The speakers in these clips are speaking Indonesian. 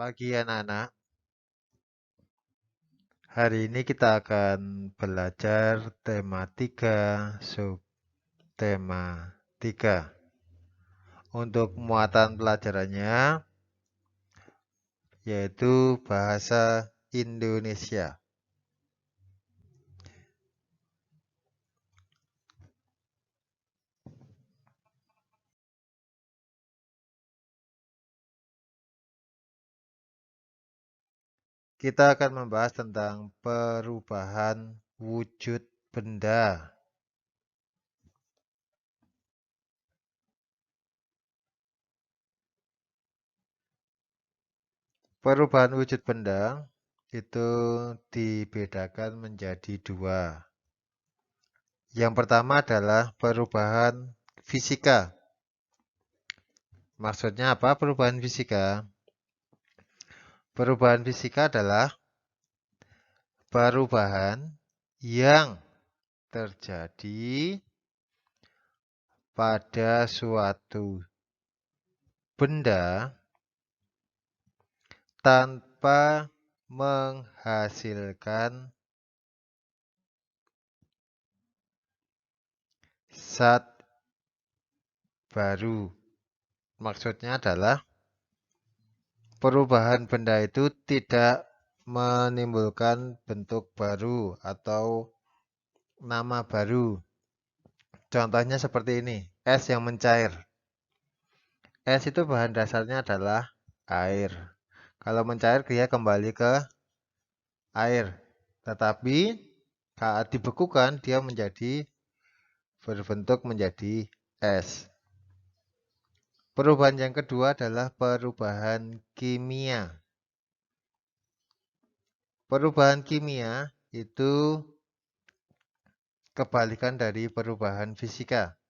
pagi anak-anak. Hari ini kita akan belajar tema 3, subtema 3. Untuk muatan pelajarannya yaitu bahasa Indonesia. Kita akan membahas tentang perubahan wujud benda. Perubahan wujud benda itu dibedakan menjadi 2. Yang pertama adalah perubahan fisika. Maksudnya apa perubahan fisika? Perubahan fisika adalah perubahan yang terjadi pada suatu benda tanpa menghasilkan zat baru. Maksudnya adalah perubahan benda itu tidak menimbulkan bentuk baru atau nama baru. Contohnya seperti ini, es yang mencair. Es itu bahan dasarnya adalah air. Kalau mencair dia kembali ke air. Tetapi saat dibekukan dia berbentuk menjadi es. Perubahan yang kedua adalah perubahan kimia. Perubahan kimia itu kebalikan dari perubahan fisika.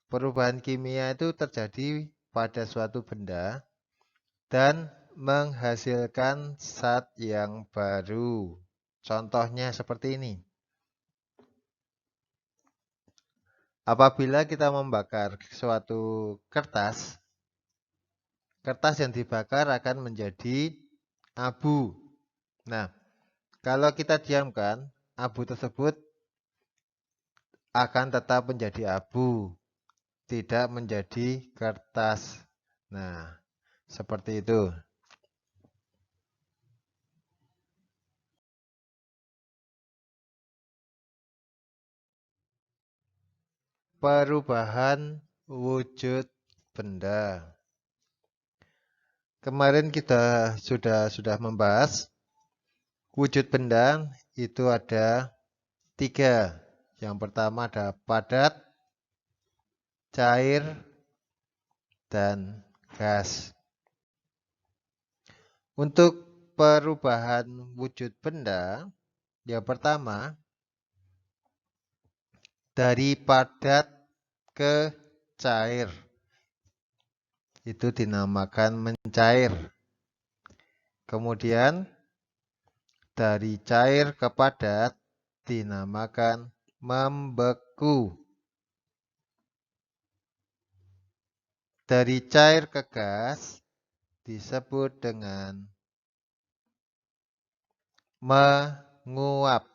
Perubahan kimia itu terjadi pada suatu benda dan menghasilkan zat yang baru. Contohnya seperti ini. Apabila kita membakar suatu kertas, kertas yang dibakar akan menjadi abu. Nah, kalau kita diamkan, abu tersebut akan tetap menjadi abu, tidak menjadi kertas. Nah, seperti itu. Perubahan wujud benda. Kemarin kita sudah membahas wujud benda itu ada 3. Yang pertama ada padat, cair, dan gas. Untuk perubahan wujud benda, yang pertama dari padat ke cair. Itu dinamakan mencair. Kemudian dari cair ke padat dinamakan membeku. Dari cair ke gas disebut dengan menguap.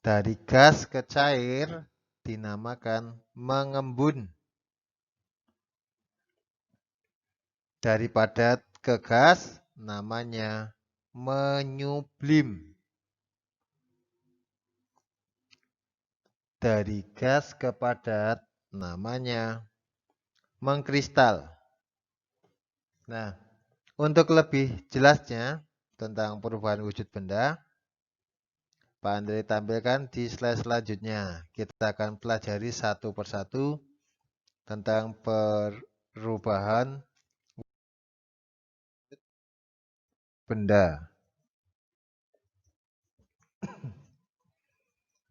Dari gas ke cair dinamakan mengembun. Dari padat ke gas namanya menyublim. Dari gas ke padat namanya mengkristal. Nah, untuk lebih jelasnya tentang perubahan wujud benda, Pak Andre tampilkan di slide selanjutnya. Kita akan pelajari satu persatu tentang perubahan benda.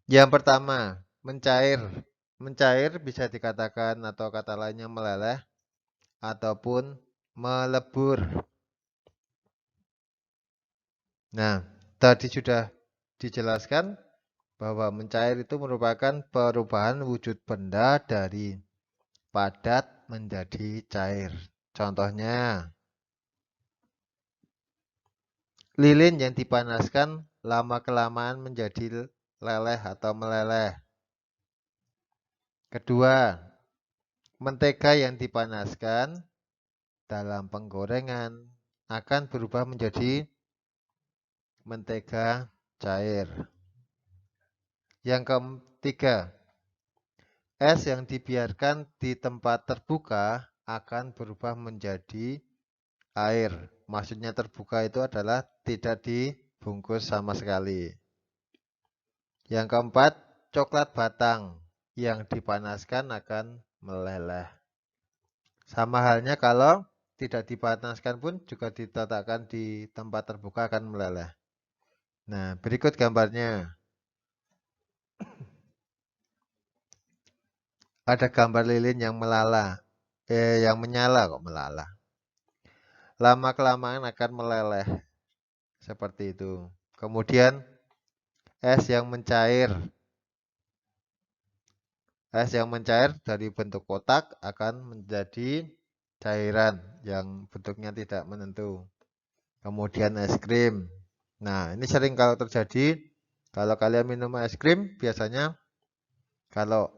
Yang pertama, mencair. Mencair bisa dikatakan atau kata lainnya meleleh ataupun melebur. Nah, tadi sudah dijelaskan bahwa mencair itu merupakan perubahan wujud benda dari padat menjadi cair. Contohnya, lilin yang dipanaskan lama-kelamaan menjadi leleh atau meleleh. Kedua, mentega yang dipanaskan dalam penggorengan akan berubah menjadi mentega cair. Yang ketiga, es yang dibiarkan di tempat terbuka akan berubah menjadi air. Maksudnya terbuka itu adalah tidak dibungkus sama sekali. Yang keempat, coklat batang yang dipanaskan akan meleleh. Sama halnya kalau tidak dipanaskan pun juga diletakkan di tempat terbuka akan meleleh. Nah, berikut gambarnya. Ada gambar lilin yang yang menyala kok melala. Lama-kelamaan akan meleleh. Seperti itu. Kemudian es yang mencair. Es yang mencair dari bentuk kotak akan menjadi cairan yang bentuknya tidak menentu. Kemudian es krim. Nah, ini sering kalau terjadi. Kalau kalian minum es krim, biasanya kalau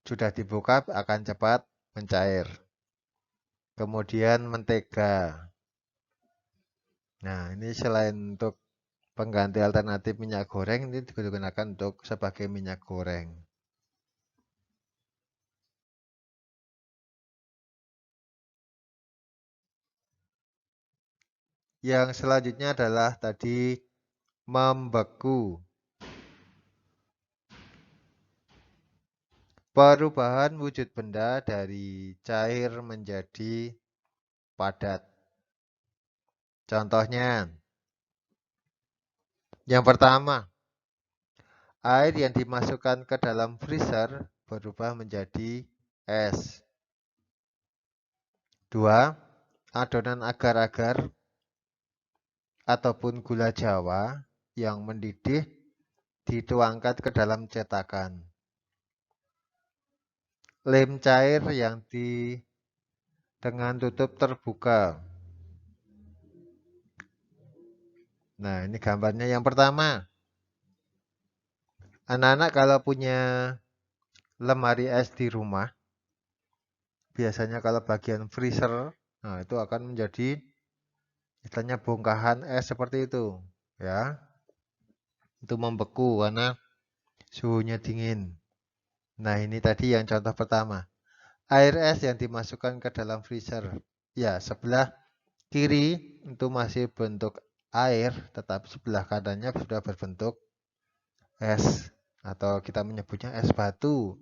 sudah dibuka akan cepat mencair. Kemudian mentega. Nah, ini selain untuk pengganti alternatif minyak goreng, ini digunakan untuk sebagai minyak goreng. Yang selanjutnya adalah tadi membeku. Perubahan wujud benda dari cair menjadi padat. Contohnya, yang pertama, air yang dimasukkan ke dalam freezer berubah menjadi es. Dua, adonan agar-agar ataupun gula Jawa yang mendidih dituangkan ke dalam cetakan. Lem cair yang dengan tutup terbuka. Nah, ini gambarnya yang pertama. Anak-anak kalau punya lemari es di rumah, biasanya kalau bagian freezer, nah itu akan menjadi istilahnya bongkahan es seperti itu, ya. Itu membeku karena suhunya dingin. Nah, ini tadi yang contoh pertama. Air es yang dimasukkan ke dalam freezer. Ya, sebelah kiri itu masih bentuk air, tetapi sebelah kanannya sudah berbentuk es. Atau kita menyebutnya es batu.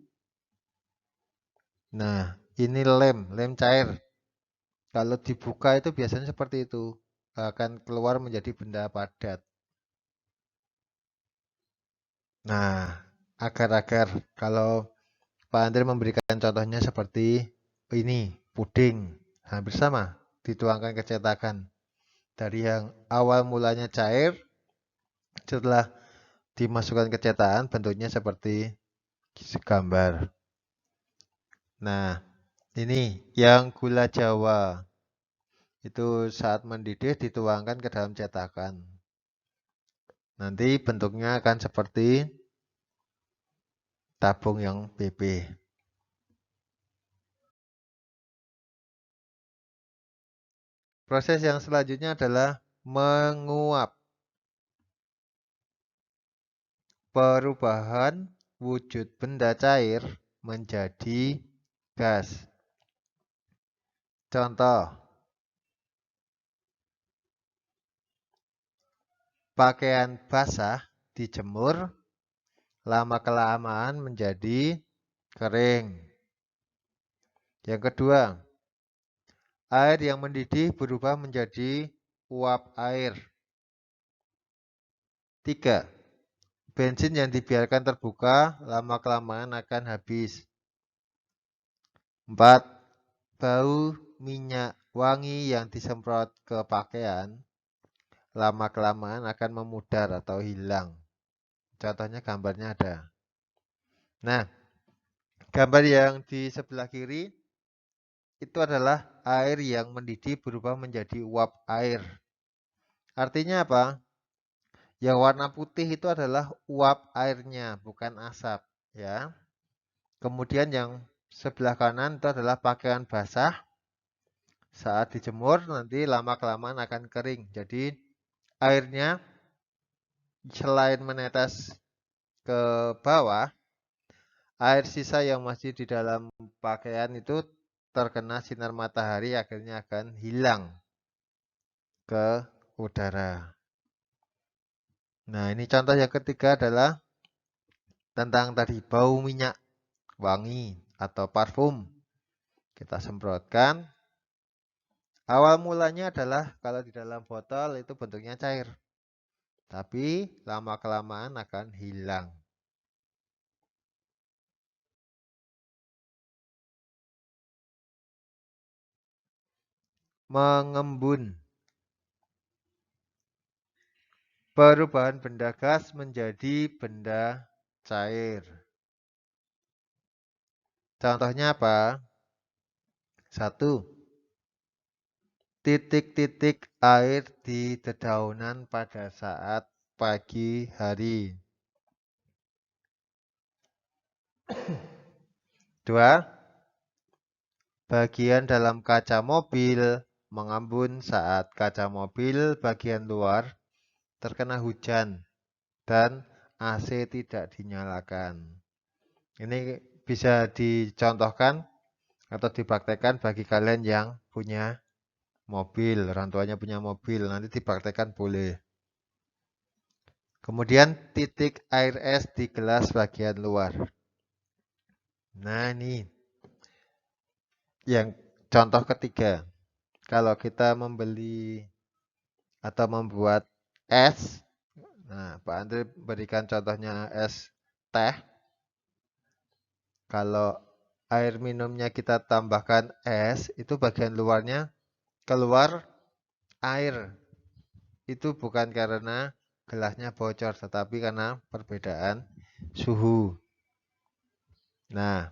Nah, ini lem cair. Kalau dibuka itu biasanya seperti itu. Akan keluar menjadi benda padat. Nah, agar-agar kalau Pak Andre memberikan contohnya seperti ini, puding. Hampir sama, dituangkan ke cetakan. Dari yang awal mulanya cair, setelah dimasukkan ke cetakan, bentuknya seperti gambar. Nah, ini yang gula Jawa. Itu saat mendidih dituangkan ke dalam cetakan. Nanti bentuknya akan seperti tabung yang BB. Proses yang selanjutnya adalah menguap. Perubahan wujud benda cair menjadi gas. Contoh, pakaian basah dijemur, lama-kelamaan menjadi kering. Yang kedua, air yang mendidih berubah menjadi uap air. 3. Bensin yang dibiarkan terbuka lama-kelamaan akan habis. 4. Bau minyak wangi yang disemprot ke pakaian lama-kelamaan akan memudar atau hilang. Contohnya gambarnya ada. Nah, gambar yang di sebelah kiri itu adalah air yang mendidih berubah menjadi uap air. Artinya apa? Yang warna putih itu adalah uap airnya, bukan asap, ya. Kemudian yang sebelah kanan itu adalah pakaian basah. Saat dijemur nanti lama-kelamaan akan kering. Jadi airnya selain menetes ke bawah, air sisa yang masih di dalam pakaian itu terkena sinar matahari akhirnya akan hilang ke udara. Nah, ini contoh yang ketiga adalah tentang tadi bau minyak wangi atau parfum. Kita semprotkan. Awal mulanya adalah kalau di dalam botol itu bentuknya cair. Tapi lama-kelamaan akan hilang. Mengembun. Perubahan benda gas menjadi benda cair. Contohnya apa? 1. Titik-titik air di dedaunan pada saat pagi hari. 2. Bagian dalam kaca mobil mengembun saat kaca mobil bagian luar terkena hujan dan AC tidak dinyalakan. Ini bisa dicontohkan atau dipraktekkan bagi kalian yang punya mobil, orang tuanya punya mobil, nanti dipraktekkan boleh. Kemudian titik air es di gelas bagian luar. Nah ini yang contoh ketiga. Kalau kita membeli atau membuat es, nah Pak Andri berikan contohnya es teh. Kalau air minumnya kita tambahkan es, itu bagian luarnya keluar air. Itu bukan karena gelasnya bocor, tetapi karena perbedaan suhu. Nah,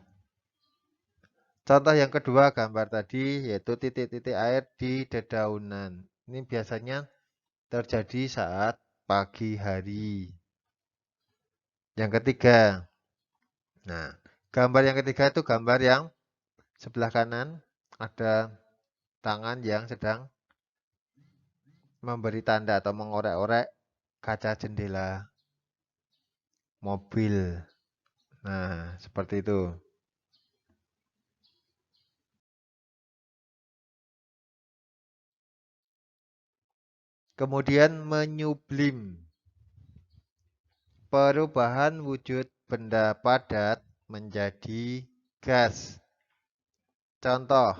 contoh yang kedua gambar tadi yaitu titik-titik air di dedaunan. Ini biasanya terjadi saat pagi hari. Yang ketiga. Nah, gambar yang ketiga itu gambar yang sebelah kanan ada tangan yang sedang memberi tanda atau mengorek-orek kaca jendela mobil. Nah, seperti itu. Kemudian menyublim. Perubahan wujud benda padat menjadi gas. Contoh,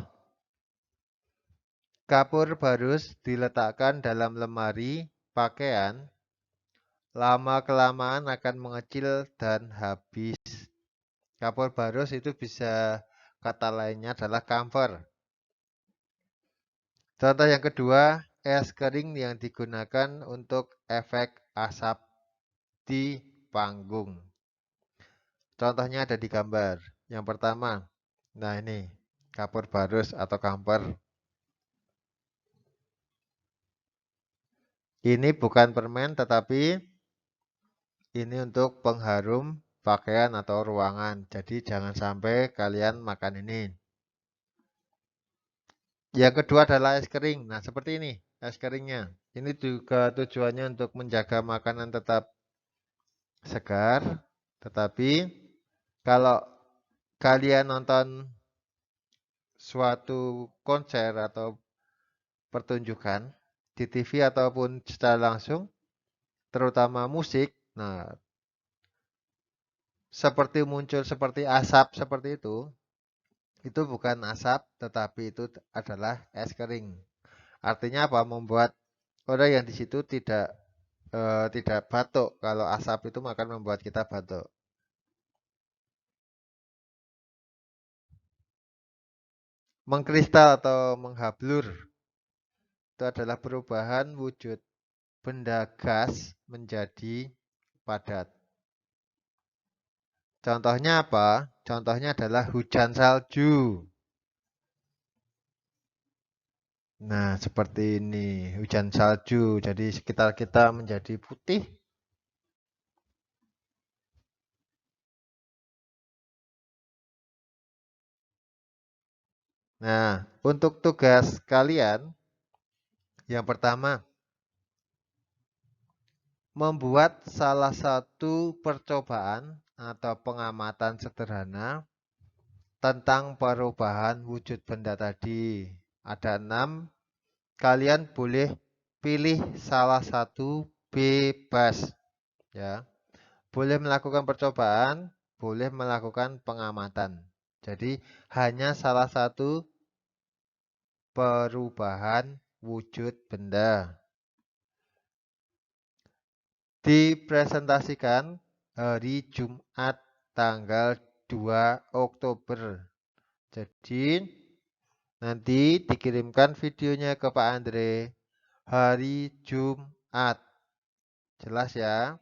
kapur barus diletakkan dalam lemari pakaian, lama-kelamaan akan mengecil dan habis. Kapur barus itu bisa kata lainnya adalah camphor. Contoh yang kedua, es kering yang digunakan untuk efek asap di panggung. Contohnya ada di gambar. Yang pertama, nah ini kapur barus atau camphor. Ini bukan permen tetapi ini untuk pengharum pakaian atau ruangan. Jadi jangan sampai kalian makan ini. Yang kedua adalah es kering. Nah, seperti ini es keringnya. Ini juga tujuannya untuk menjaga makanan tetap segar. Tetapi kalau kalian nonton suatu konser atau pertunjukan di TV ataupun secara langsung, terutama musik, nah seperti muncul seperti asap seperti itu bukan asap, tetapi itu adalah es kering. Artinya apa? Membuat orang yang di situ tidak batuk. Kalau asap itu akan membuat kita batuk. Mengkristal atau menghablur itu adalah perubahan wujud benda gas menjadi padat. Contohnya apa? Contohnya adalah hujan salju. Nah, seperti ini, hujan salju. Jadi sekitar kita menjadi putih. Nah, untuk tugas kalian, yang pertama, membuat salah satu percobaan atau pengamatan sederhana tentang perubahan wujud benda tadi. Ada 6. Kalian boleh pilih salah satu bebas, ya. Boleh melakukan percobaan, boleh melakukan pengamatan. Jadi hanya salah satu perubahan wujud benda. Dipresentasikan hari Jumat tanggal 2 Oktober. Jadi nanti dikirimkan videonya ke Pak Andre hari Jumat. Jelas ya?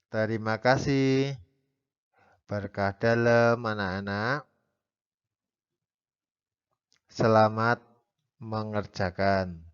Terima kasih. Berkah dalam anak-anak. Selamat mengerjakan.